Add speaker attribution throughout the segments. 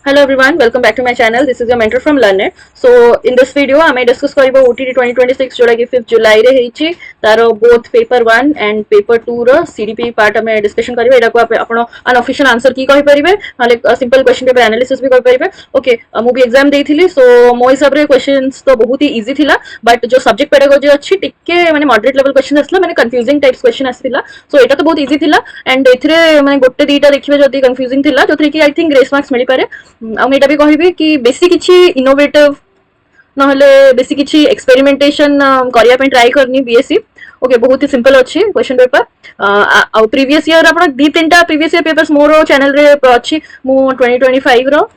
Speaker 1: Hello everyone, welcome back to my channel. This is your mentor from Learner. So in this video, I may discuss karibo OTT 2026 जोड़ा कि 5th July रे हेची तारो both paper 1 and paper 2 row CDP part हमें discussion करिवे एटा को आपण unofficial answer की कहि परिबे हाले simple question paper analysis भी कहि परिबे. ओके मु भी एग्जाम देइथिली सो मो हिसाब रे क्वेश्चंस तो बहुत ही इजी थिला बट जो सब्जेक्ट पेडागोजी अछि टिके माने मॉडरेट लेवल क्वेश्चन आसला माने कंफ्यूजिंग टाइप्स क्वेश्चन आसिला सो एटा तो बहुत इजी थिला एंड एथरे माने गोटे दीटा देखिबे जदी कंफ्यूजिंग थिला जोथरे कि आई थिंक ग्रेस मार्क्स मिली पारे आईटा भी कहबी कि बेसी किछि इनोवेटिव नहले बेसी किछि एक्सपेरिमेंटेशन करिया पे ट्राई करनी बीएससी. ओके बहुत ही सिंपल अच्छी क्वेश्चन पेपर आ प्रीवियस ईयर आपण दी तीनटा प्रीवियस ईयर पेपर्स मोर चैनल रे अच्छी मु 2025 रो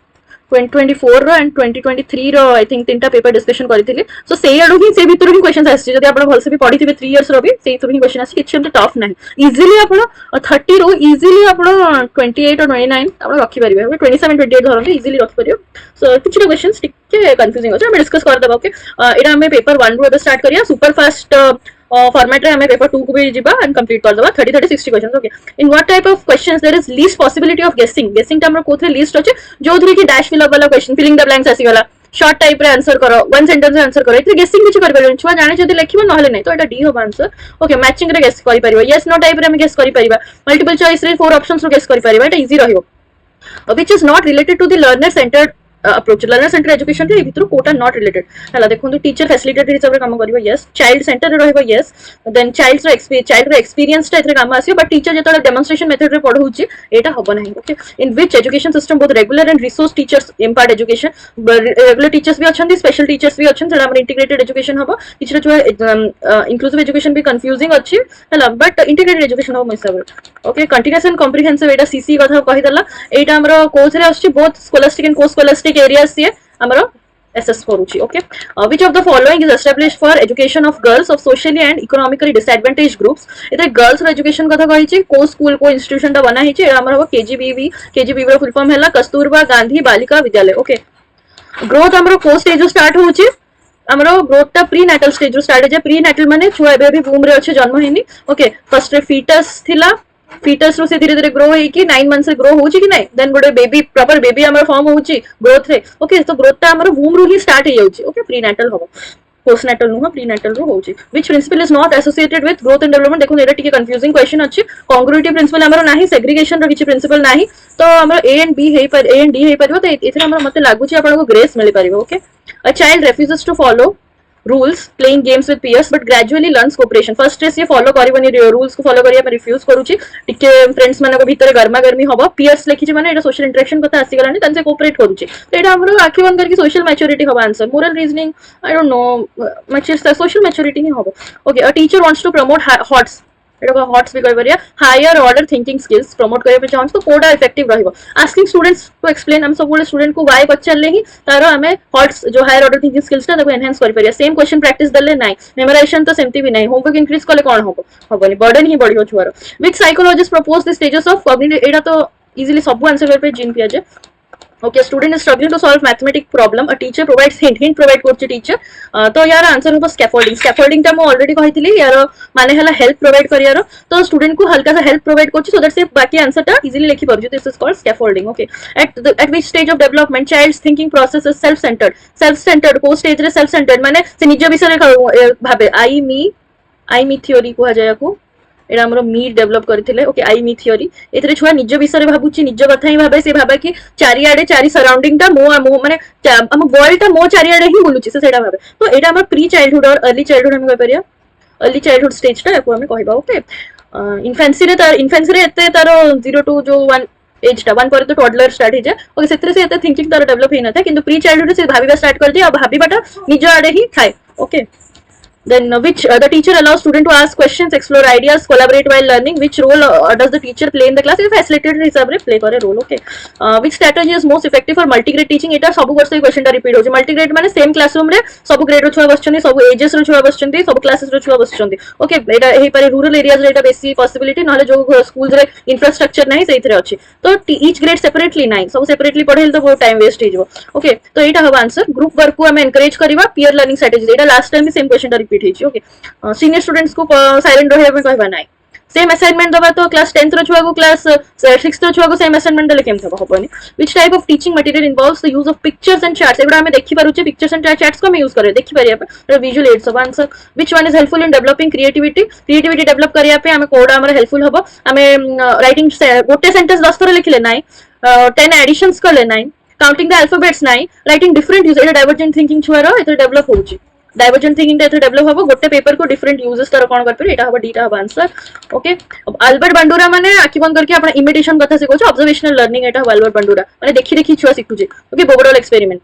Speaker 1: 2024 रो एंड 2023 रो आई थिंक तीनटा पेपर डिस्कशन करथिली सो सेई आडू ही से भितर ही क्वेश्चंस आछि जदी आपण भलसे भी पढिथिबे 3 इयर्स रो भी सेई थ्रू ही क्वेश्चन आछि किछि हमते टफ नाही इजीली आपण 30 रो इजीली आपण 28 और 29 आपण रखि परिबे 27 28 धरंते इजीली रखि परियो सो किछि क्वेश्चंस टिके कंफ्यूजिंग अछि हम डिस्कस कर देबा. ओके एटा हमें पेपर 1 रो स्टार्ट करिया सुपर फास्ट फॉर्मेट रे हमें पेपर 2 को भी जिबा एंड कंप्लीट कर देबा 30 30 60 questions. Okay in what type of questions there is least possibility of guessing guessing टा हमर कोथरे लीस्ट अछि जोथरे कि डैश फिल अप वाला क्वेश्चन फिलिंग द ब्लैंक्स आसी गला शॉर्ट टाइप रे आंसर करो वन सेंटेंस रे आंसर करो इतरे गेसिंग किछ कर परबे छुआ जाने जदी लिखिबो नहले नै तो एटा डी होबा आंसर. ओके मैचिंग रे गेस करि परिबो यस नो टाइप रे हम गेस करि परिबा मल्टीपल चॉइस रे फोर ऑप्शंस रो गेस करि परिबा एटा इजी रहिबो which is not related to the learner centred approach learner centre education रे भितर कोटा नॉट रिलेटेड हला देखो टीचर फैसिलिटेटर हिसाब रे काम करिवो यस चाइल्ड सेंटर रे रहइबो यस देन चाइल्ड रो एक्सपीरियंस टा एथरे काम आसीयो बट टीचर जेतले डेमोंस्ट्रेशन मेथड रे पढौची एटा हबो नाही. Okay in which education system both regular and resource teachers impart education regular teachers भी अछंती स्पेशल टीचर्स भी अछन जेला हमर इंटीग्रेटेड एजुकेशन हबो किछरा जो इंक्लूसिव एजुकेशन भी कंफ्यूजिंग अछि हला बट इंटीग्रेटेड एजुकेशन हबो हिसाब रे. Okay continuous and comprehensive Etah CC कथा कहि दला एटा हमर कोर्स रे आछि both scholastic and course scholastic areas से हमरो assess करूची. Okay which of the following is established for education of girls of socially and economically disadvantaged groups एते गर्ल्स रो एजुकेशन कथा कहिची को स्कूल को इंस्टीट्यूशन ता बना हिची हमर हो केजीबीवी रो फुल फॉर्म हैला कस्तूरबा गांधी बालिका विद्यालय. ओके ग्रोथ हमरो को स्टेज स्टार्ट होची हमरो ग्रोथ ता प्री नेटल स्टेज रो स्टार्ट जे प्री नेटल माने छुआ बेबी बूम रे अछि जन्म हेनी. ओके फर्स्ट रे फीटस थिला फीटस रो से धीरे धीरे ग्रो होई कि 9 मंथ्स से ग्रो होची कि नहीं देन गोटे बेबी प्रॉपर बेबी हमर फॉर्म होची ग्रोथ रे. ओके तो ग्रोथ ता हमर वूम रो ही स्टार्ट हे जाउची. ओके प्री नेटल हो पोस्ट नेटल नु प्री नेटल रो होची which principle is not associated with growth and development देखो एटा टिके कंफ्यूजिंग क्वेश्चन अछि कांग्रुइटी प्रिंसिपल हमर नाही सेग्रीगेशन रो किछि प्रिंसिपल नाही तो हमर ए एंड बी हे पर ए एंड डी हे परबो तो एथरे हमर मते लागुची आपन को ग्रेस मिल परिबो. Okay a child refuses to follow rules playing games with peers but gradually learns cooperation first से follow करबनी rules को follow करिया पर refuse करूची टिके फ्रेंड्स माने को भीतर गरमा गर्मी हबो peers लिखिची माने एटा सोशल इंटरेक्शन कथा आसी गलानी तन से कोऑपरेट करूची तो एटा हमरो आखि बंद करके सोशल मैच्योरिटी हबो answer moral reasoning I don't know mature social maturity ही हबो. Okay a teacher wants to promote HOTS एटा हॉट्स भी कहि परिया higher order thinking skills promote करे पे चाहन्छ तो कोडा इफेक्टिव रहिबो आस्किंग स्टूडेंट्स टू एक्सप्लेन हम सब स्टूडेंट को व्हाई पछले ही तारो हमें हॉट्स जो हायर ऑर्डर थिंकिंग स्किल्स ता को एनहांस करि परिया सेम क्वेश्चन प्रैक्टिस दले नाही मेमोराइजेशन तो सेमती भी नाही होमवर्क इंक्रीज करले कोन हबो हबनी बर्डन ही बढ़ियो छुआरो which psychologist propose the stages of cognitive एटा तो इजीली सब आंसर कर पे जीन पियाजे. Okay, student is struggling to solve mathematic problem. A teacher provides hint provide करछि टीचर तो यार आंसर हो स्कैफोल्डिंग टा मैं ऑलरेडी कहितली यार माने हला हेल्प प्रोवाइड करियारो तो स्टूडेंट को हल्का सा हेल्प प्रोवाइड करछि सो दैट से बाकी आंसर टा इजीली लिखि परजु this is called scaffolding. Okay at which stage of development child's thinking process is self centred को स्टेज रे सेल्फ सेंटर्ड माने से निज विषय रे भाबे आई मी थ्योरी को जाया को एटा हमरो मी डेवलप करथिले. ओके आई मी थ्योरी एथरे छुआ निज विषय रे भाबुची निज कथा ही भाबे से भाबे कि चारियाडे चारि सराउंडिंग टा मो माने हम वर्ल्ड टा मो चारियाडे ही बुलुची से सेटा भाबे तो एटा हमर प्री चाइल्डहुड और अर्ली चाइल्डहुड हम कहि परिया अर्ली चाइल्डहुड स्टेज टा को हम कहबा. ओके इन्फेंसी रे एते तारो 0 टू जो 1 एज टा 1 पर तो टॉडलर स्टार्ट हे जाय. ओके सेतरे से एते थिंकिंग तारो डेवलप हे न था किंतु प्री चाइल्डहुड से भाबीबा स्टार्ट कर दिया अब भाबीबाटा निज आडे ही थाए. Okay then which the teacher allows student to ask questions explore ideas collaborate while learning which role does the teacher play in the class if facilitator हिसाब रे play करे role. Okay which strategy is most effective for multi-grade teaching एटा सब वर्ष से question टा repeat होची multi-grade माने same classroom रे सब ग्रेड रो छुआ बसचंदी सब एजेस रो छुआ बसचंदी सब क्लासेस रो छुआ बसचंदी. ओके एटा एही पारे रूरल एरियाज रे एटा बेसी पॉसिबिलिटी नहले जो स्कूल्स रे इंफ्रास्ट्रक्चर नाही सेइथरे अछि तो ईच ग्रेड सेपरेटली नाही सब सेपरेटली पढेल तो बहुत टाइम वेस्ट हिजो. ओके तो एटा हबा आंसर ग्रुप वर्क को हम एनकरेज करबा पीयर लर्निंग स्ट्रेटजी एटा लास्ट टाइम भी सेम क्वेश्चन टा रिपीट हिची. ओके सीनियर स्टूडेंट्स को साइलेंट रहे में कहबा नाही सेम असाइनमेंट दबा तो क्लास 10th रो छुआ को क्लास 6th रो छुआ को सेम असाइनमेंट देले केम थबा होबनी which type of teaching material involves the use of pictures and charts एबडा हमें देखि पारुचे पिक्चर्स एंड चार्ट्स को हम यूज करे देखि पारिया पे visual aids of answer which one is helpful in developing creativity develop करिया पे हमें कोड हमर हेल्पफुल हबो हमें राइटिंग गोटे सेंटेंस 10 थर लिखले नाही 10 एडिशंस करले नाही काउंटिंग द अल्फाबेट्स नाही राइटिंग डिफरेंट यूज एटा डाइवर्जेंट थिंकिंग छुआरो एतो डेवलप होउची डाइवर्जेंट थिंकिंग एतो डेवलप हबो गोटे पेपर को डिफरेंट यूजेस तर कोन कर पर एटा हबो डीटा हबो आंसर ओके अल्बर्ट बंडुरा माने आखि बंद करके आपण इमिटेशन कथा सिखो ऑब्जर्वेशनल लर्निंग एटा हबो अल्बर्ट बंडुरा माने देखि देखि छुआ सिखुजे ओके बोबडल experiment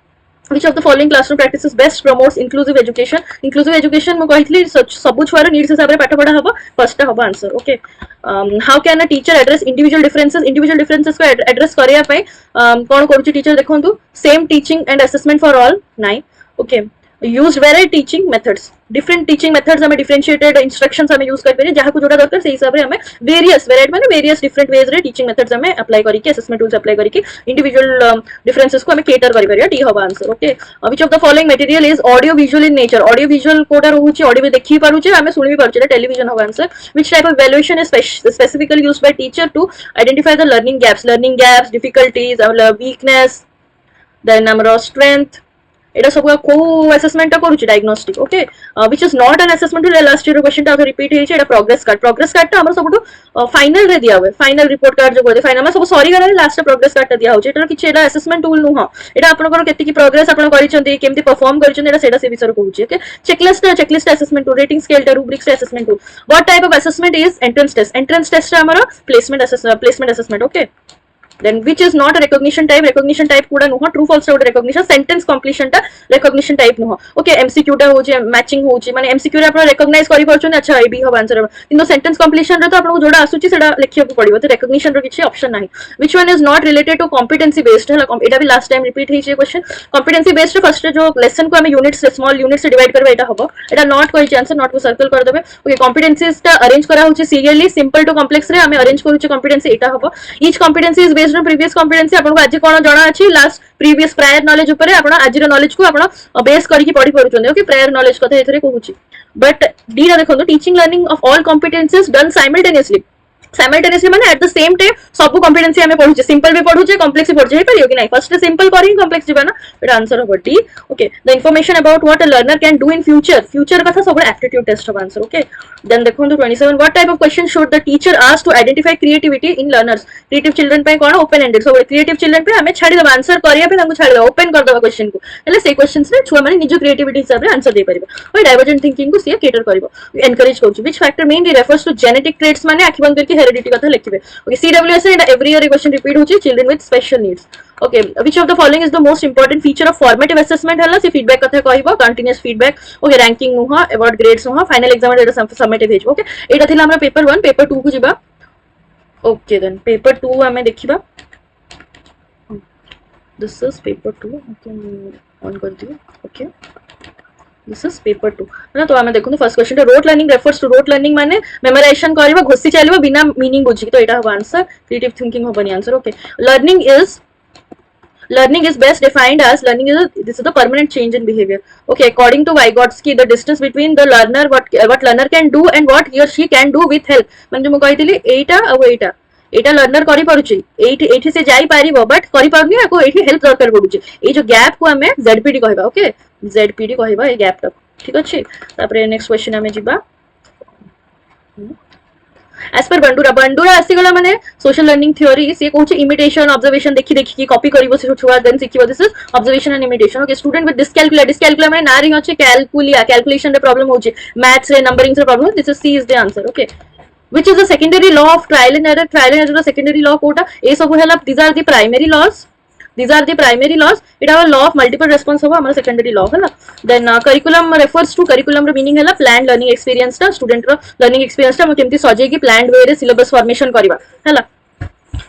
Speaker 1: which of the following classroom practices best promotes inclusive education mo kahitli sabu chuar needs hisab re path padha haba first haba answer okay how can a teacher address individual differences ko address kariya pai kon koruchi teacher dekhontu same teaching and assessment for all nine okay used varied teaching methods different teaching methods हमें differentiated instructions हमें use कर पे जहाँ को जोड़ा दरकार से हिसाब रे हमें various different ways रे teaching methods हमें अप्लाई करी के assessment tools अप्लाई करी के individual differences को हमें cater करी परिया टी हबा answer okay which of the following material is audio visual in nature audio visual कोडा रहउची ऑडियो में देखि पारुचे हमें सुनि भी पारुचे टेलीविजन हबा answer which type of evaluation is specifically used by teacher to identify the learning gaps difficulties weakness then number of strength एटा सब को assessment करूची diagnostic okay which is not an assessment to last year question ता repeat हे एटा progress card ता हमर सबटो final रे दिया हुए फाइनल रिपोर्ट कार्ड जो कहते फाइनल में सब सॉरी करे लास्ट प्रोग्रेस कार्ड ता दिया होचे एटा किछ एटा असेसमेंट टूल नु ह एटा आपन को केति की प्रोग्रेस आपन करिसंती केमति परफॉर्म करिसंती एटा सेटा से विषय कहूची okay checklist assessment tool rating scale ता rubrics assessment tool what type of assessment is entrance test हमर placement assessment okay then which is not a recognition type kuda nuha true false ta recognition sentence completion ta recognition type nuha okay mcq ta hoje matching hoje mane mcq re apna recognize kari parchon acha a b hoba answer kintu sentence completion re to apna joda asuchi seda lekhiya ku padibo to recognition ro kichi option nahi which one is not related to competency based hala eta bhi last time repeat heche question competency based first jo lesson ko hame units small units se divide karba eta hobo eta not koi answer not ko circle kar debe okay competencies ta arrange kara hoche serially simple to complex re hame arrange koruche competency eta hobo each competency is based on previous competency आपन को आज कोन जणा अछि last previous prior knowledge ऊपर आपन आज रो knowledge को आपन बेस करी पढी परुछन ओके प्रायर नॉलेज कथा एथरे कहूची बट डी रा देखो teaching learning of all competencies done simultaneously माने एट द सेम टाइम सब कॉम्पिटेंसी हमें पढुचे सिंपल भी पढुचे कॉम्प्लेक्स भी पढुचे परियो कि नहीं फर्स्ट सिंपल करी कॉम्प्लेक्स जीवा ना एटा आंसर हो D okay the information about what a learner can do in future कथा सब aptitude test of answer okay then देखो 27 what type of question should the teacher ask to identify creativity in learners creative children पे कोन open ended सब creative children पे हमें छाडी दबा आंसर करिया पे हमको छाडी दबा ओपन कर दबा क्वेश्चन को એટલે से क्वेश्चंस रे छुआ माने निज क्रिएटिविटी हिसाब रे आंसर दे परिबो ओय डाइवर्जेंट थिंकिंग को से केटर करिवो एनकरेज करछु which factor mainly refers to genetic traits माने आखि बंद करके हेरिडिटी कथा लिखिबे okay CWS and every year question repeat होची children with special needs okay which of the following is the most important feature of formative assessment halla se feedback katha kahibo continuous feedback okay ranking nuha award grades nuha final exam eta summative hejo okay eta thila हमरा paper 1 paper 2 ku jiba okay then paper 2 hame dekhiba this is paper 2 okay on kar diyo okay this is paper 2 ना तो हमें देखो first question rote learning refers to rote learning माने memorisation करबा घोसी चलबा बिना मीनिंग बुझी तो एटा हो आंसर क्रिएटिव थिंकिंग होबनी answer okay learning is best defined as this is the permanent change in behavior okay according to Vygotsky the distance between the learner what learner can do and what he or she can do with help म्हणजे मु कहितली एटा learner करि परुची एठी से जाई पारिबो but करि पारनी आको एठी help दरकार पडुची ए जो गैप को हमें जेडपीडी कहबा ओके जेडपीडी कहबा ए गैप तक ठीक अछि तापरे नेक्स्ट क्वेश्चन हमें जिबा as per बंडुरा आसीगला माने सोशल लर्निंग थ्योरी से कहूची इमिटेशन ऑब्जर्वेशन देखि की कॉपी करिवो से छुआ देन सिखिबो this is observation and imitation okay student with dyscalculia माने नारिंग अछि कैलकुलेशन रे प्रॉब्लम होची मैथ्स रे नंबरिंग रे problem this is C is the answer okay which is the secondary law of trial and error secondary law कोटा ए सब हला these are the primary laws it have a law of multiple response होबा हमर secondary law हला then curriculum refers to curriculum रो meaning हला planned learning experience ता student रो learning experience ता हम केमती सजे की planned way रे syllabus formation करबा हला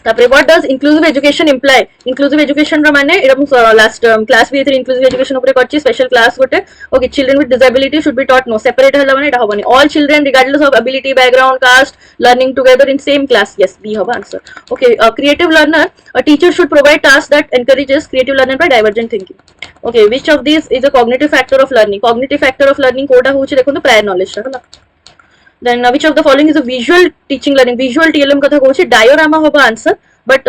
Speaker 1: तापरे what does inclusive education imply inclusive education रो माने एटा लास्ट क्लास भी एथरे इंक्लूसिव एजुकेशन ऊपर करछि स्पेशल क्लास गोटे okay children with disability should be taught no separate हला माने एटा होबनी all children regardless of ability background caste learning together in same class yes B होबा answer okay creative learner a teacher should provide task that encourages creative learner by divergent thinking okay which of this is a cognitive factor of learning कोडा होछि देखो तो prior knowledge हला then which of the following is a visual teaching learning? visual TLM कथा कहूँ diorama होगा answer, but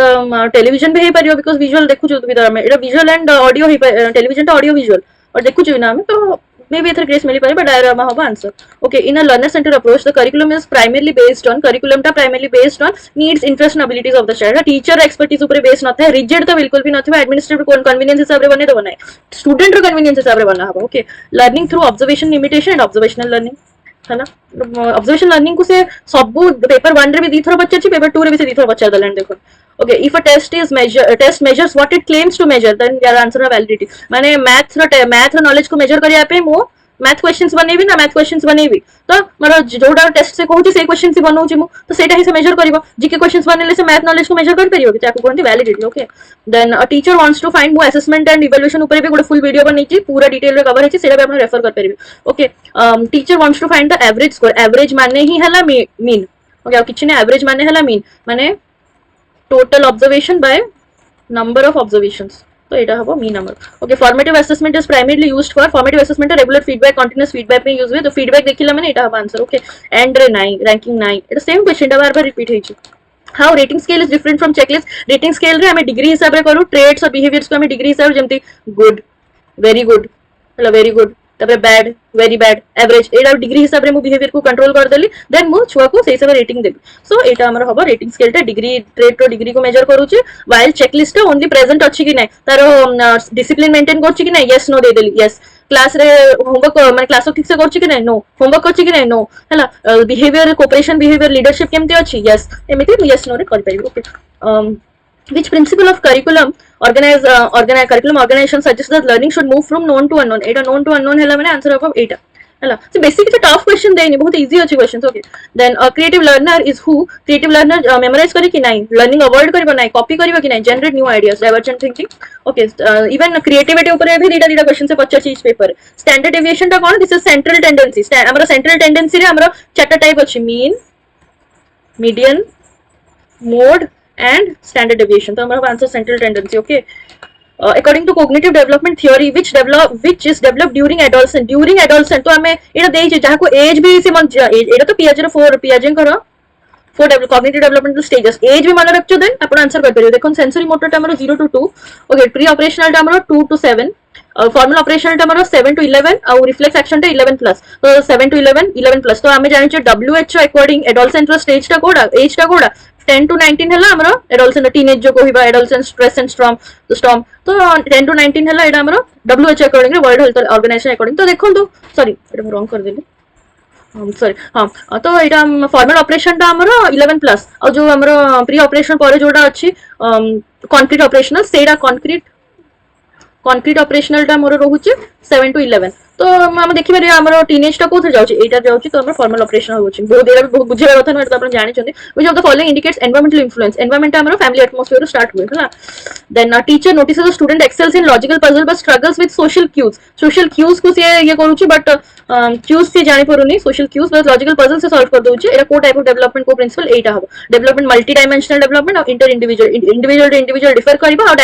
Speaker 1: television भी ହେଇପାରିବ बिकॉज विजुअल देखुଛୁ भी आम एटा visual and audio television audio visual और देखुଛୁ ना आम तो मे बी एथर ग्रेस मिली पारे बट डायरामा होगा answer. Okay in a learner centre approach the curriculum is primarily based on needs interest and abilities of the child. Teacher expertise ऊपर base न था rigid तो बिल्कुल भी न एडमिनिस्ट्रेटिव कन्वीनियंस हिसाब से बने बना स्टूडेंट रो कन्वीनियंस हिसाब से बना हम. Okay learning through observation imitation and observational learning है ना. ऑब्जर्वेशन लर्निंग को से सब पेपर 1 रे भी दी थोड़ा पचार पेपर 2 रे भी से दी थोड़ा पचार दलन देखो. Okay, if a test measures what it claims to measure, then your answer है validity. माने math knowledge को measure करिया पे मो math questions बनेबी ना math questions बनेबी तो मारो जोडा टेस्ट से कहूची से क्वेश्चन से बनौची मु तो सेटा ही से मेजर करिवो. जीके क्वेश्चंस बनेले से मैथ नॉलेज को मेजर कर परियो कि ताको कोनती validity. Okay then a teacher wants to find मो असेसमेंट एंड इवैल्यूएशन ऊपर भी गोटे फुल वीडियो बनेची पूरा डिटेल रे कवर हेची सेटा भी आपण रेफर कर परिबे. Okay teacher wants to find the average score. Average माने ही हला मीन. ओके किछ ने एवरेज माने हला मीन माने total observation by number of observations. तो एटा हबो mean number. Okay formative assessment is primarily used for formative assessment regular feedback continuous feedback में यूज हुए तो फीडबैक देखिला माने एटा हबो आंसर. ओके एंड रे 9 रैंकिंग 9 एटा सेम क्वेश्चन टा बार-बार रिपीट हेछि. How rating scale is different from checklist. Rating scale रे हमें डिग्री हिसाब रे करू ट्रेड्स और बिहेवियर्स को हमें डिग्री हिसाब रे जेमति गुड वेरी गुड मतलब वेरी गुड तबरे बैड वेरी बैड एवरेज एटा डिग्री हिसाब रे मु बिहेवियर को कंट्रोल कर देली देन मु छुआ को सेही सब रेटिंग देबी. सो एटा हमर हबो रेटिंग स्केल टा डिग्री ट्रेड रो डिग्री को मेजर करूची व्हाइल चेकलिस्ट ओनली प्रेजेंट अछि कि नै तारो डिसिप्लिन मेंटेन करछि कि नै यस नो दे देली. यस क्लास रे होमवर्क माने क्लास ठीक से करछि कि नै नो होमवर्क करछि कि नै नो हला बिहेवियर कोऑपरेशन बिहेवियर लीडरशिप केमते अछि यस एमिति यस नो रे कर परिबो. Okay which principle of curriculum curriculum organization suggests that learning should move from known to unknown. Etah known to unknown हैला माने आंसर ऑफ एटा हैला. सो बेसिक तो टफ क्वेश्चन देनी बहुत इजी अछि questions. Okay then a creative learner is who creative learner memorise करे कि नाही लर्निंग अवॉइड करबो नाही कॉपी करबो कि नाही generate new ideas divergent thinking. Okay even creativity ऊपर भी दीटा क्वेश्चन से पचार इच पेपर. स्टैंडर्ड डेविएशन टा cone this is central tendency. हमरा सेंट्रल टेंडेंसी रे हमरा चारटा टाइप अछि mean median mode and standard deviation. तो हमारा answer central tendency. Okay according to cognitive development theory which is developed during adolescent तो हमें एटा देई जे जहा को एज भी से मन एटा तो पियाजे रो 4 पियाजे करो 4 cognitive developmental stages एज भी मन रखचो देन अपन आंसर कर परियो. देखो सेंसरी मोटर टा हमरो 0 to 2. ओके प्री ऑपरेशनल टा हमरो 2 to 7 फॉर्मल ऑपरेशनल टा हमरो 7 to 11 और रिफ्लेक्स एक्शन टा 11 प्लस तो 7 to 11 प्लस तो हमें जानि छ WHO अकॉर्डिंग एडोलसेंट रो स्टेज टा कोडा एज टा कोडा 10 to 19 हला हमरो एडोलसेंट टीनेज जो कोहिबा एडोलसेंट स्ट्रेस एंड स्टॉर्म तो 10 to 19 हला एटा हमरो WHO according world health organisation according. तो देखो तो सॉरी एटा मैं रॉन्ग कर देली सॉरी हाँ तो एटा फॉर्मल ऑपरेशन टा हमरो 11 प्लस और जो हमरो प्री ऑपरेशन पर जोडा अछि कंक्रीट ऑपरेशनल सेडा कंक्रीट ऑपरेशनल टा मोर रहउछि 7 to 11 तो हम देखि परिया हमरो टीनेज टा कोथि जाउछि एटा जाउछि तो हमर फॉर्मल ऑपरेशन होउछि बहुत एरा बहुत बुझेबा कथा न एटा अपन जानि छथि which of the following indicates environmental influence. Environment हमरो फैमिली एटमॉस्फेयर रो स्टार्ट हुए हला. Then teacher notices the student excels in logical puzzle but struggles with social cues को से ये करूछि बट क्यूज से जानि परुनी social cues but logical puzzle से सॉल्व कर दोछि. एटा को टाइप ऑफ डेवलपमेंट को प्रिंसिपल एटा हबो डेवलपमेंट मल्टी डायमेंशनल डेवलपमेंट और inter individual to individual differ करबा और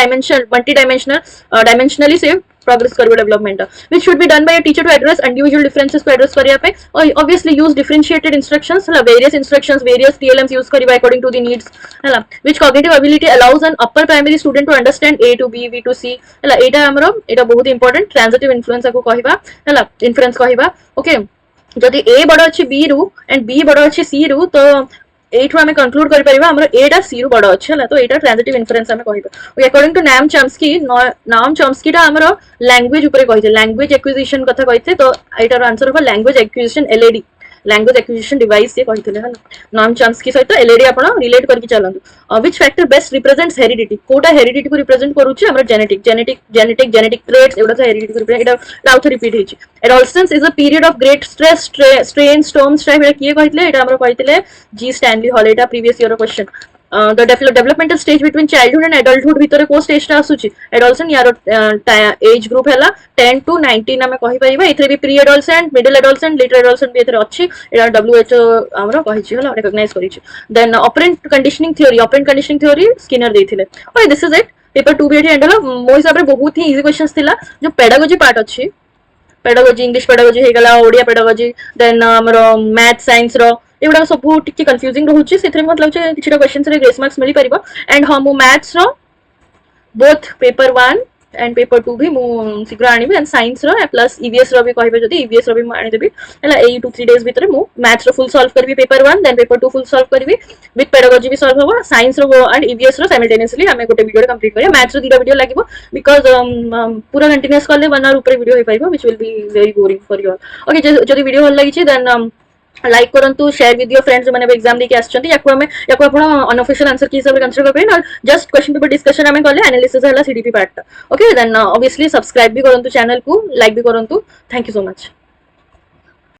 Speaker 1: मल्टी डायमेंशनली से progress करबो development which should be done by a teacher to address individual differences को address करिया पे और obviously use differentiated instructions हला various TLMs use करिबा according to the needs हला which cognitive ability allows an upper primary student to understand A to B to C हला एटा हमरो एटा बहुत इंपोर्टेंट ट्रांजिटिव इन्फ्लुएंस को कहिबा हला इन्फ्लुएंस कहिबा. ओके जदि A बड़ अछि B रु एंड B बड़ अछि C रु तो एठु हमें कंक्लूड करि परिबा हमर एटा सी रु बड़ अछि हला तो एटा ट्रांजिटिव इन्फ्लुएंस हमें कहिबा. ओके अकॉर्डिंग टू नाम चॉम्स्की टा हमर लैंग्वेज ऊपर कहिथे लैंग्वेज एक्विजिशन कथा कहिथे तो एटार आंसर हो language acquisition LAD language acquisition device से कहिथिले हला. नाम चॉम्स्की सहित LAD आपण रिलेट करके चलंतु. Which factor best represents heredity कोटा हेरिडिटी को रिप्रेजेंट करूची हमर जेनेटिक ट्रेट्स एवडा से हेरिडिटी को रिप्रेजेंट एटा आउथ रिपीट हेची. Adolescence is a period of great stress strain storm strife एटा किए कहिथिले एटा हमर कहिथिले जी Stanley hall Etah previous year question. the developmental stage between childhood and adulthood भितर को स्टेज टा आसुची एडोलसेंट यार एज ग्रुप हैला 10 to 19 हमें कहि परिबा एथरे भी pre adolescent middle adolescent later adolescent भी एथरे अछि एटा WHO हमरो कहिछि हला रिकॉग्नाइज करिछि. Then operant conditioning theory Skinner देथिले. Okay this is it paper 2 भी एंड हला मो हिसाब रे बहुत ही इजी क्वेश्चंस थिला जो पेडागोजी पार्ट अछि पेडागोजी इंग्लिश पेडागोजी हो गला ओडिया पेडागोजी देन हमर मैथ साइंस रो एगुड़ा सब टिके कंफ्यूजिंग रहउची सेथरे मतलब किछटा क्वेश्चंस रे ग्रेस मार्क्स मिली परिबो एंड हम मैथ्स रो बोथ पेपर 1 एंड पेपर 2 भी मु शीघ्र आनिबी एंड साइंस रो प्लस ईवीएस रो भी कहबे जदी ईवीएस रो भी आनि देबी हला एई 2-3 डेज भीतर मु मैथ्स रो फुल सॉल्व करबी paper 1 then paper 2 full solve करबी विथ पेडागोजी भी सॉल्व होबो साइंस रो एंड ईवीएस रो साइमल्टेनियसली हमें गोटे वीडियो कंप्लीट करिया मैथ्स रो दीटा वीडियो लागिबो बिकॉज़ पूरा कंटीन्यूअस करले 1 आवर ऊपर वीडियो होई पाइबो which will be very boring for you all okay जदी वीडियो भल लागिची देन लाइक करंतु शेयर विद योर फ्रेंड्स मैंने एग्जाम देके आछंती याको आपण अनऑफिशियल आंसर की हिसाब रे कंसीडर करबे और जस्ट क्वेश्चन पेपर डिस्कशन हमें करले एनालिसिस हला CDP part okay then obviously subscribe भी करंतु चैनल को लाइक भी करंतु थैंक यू सो मच।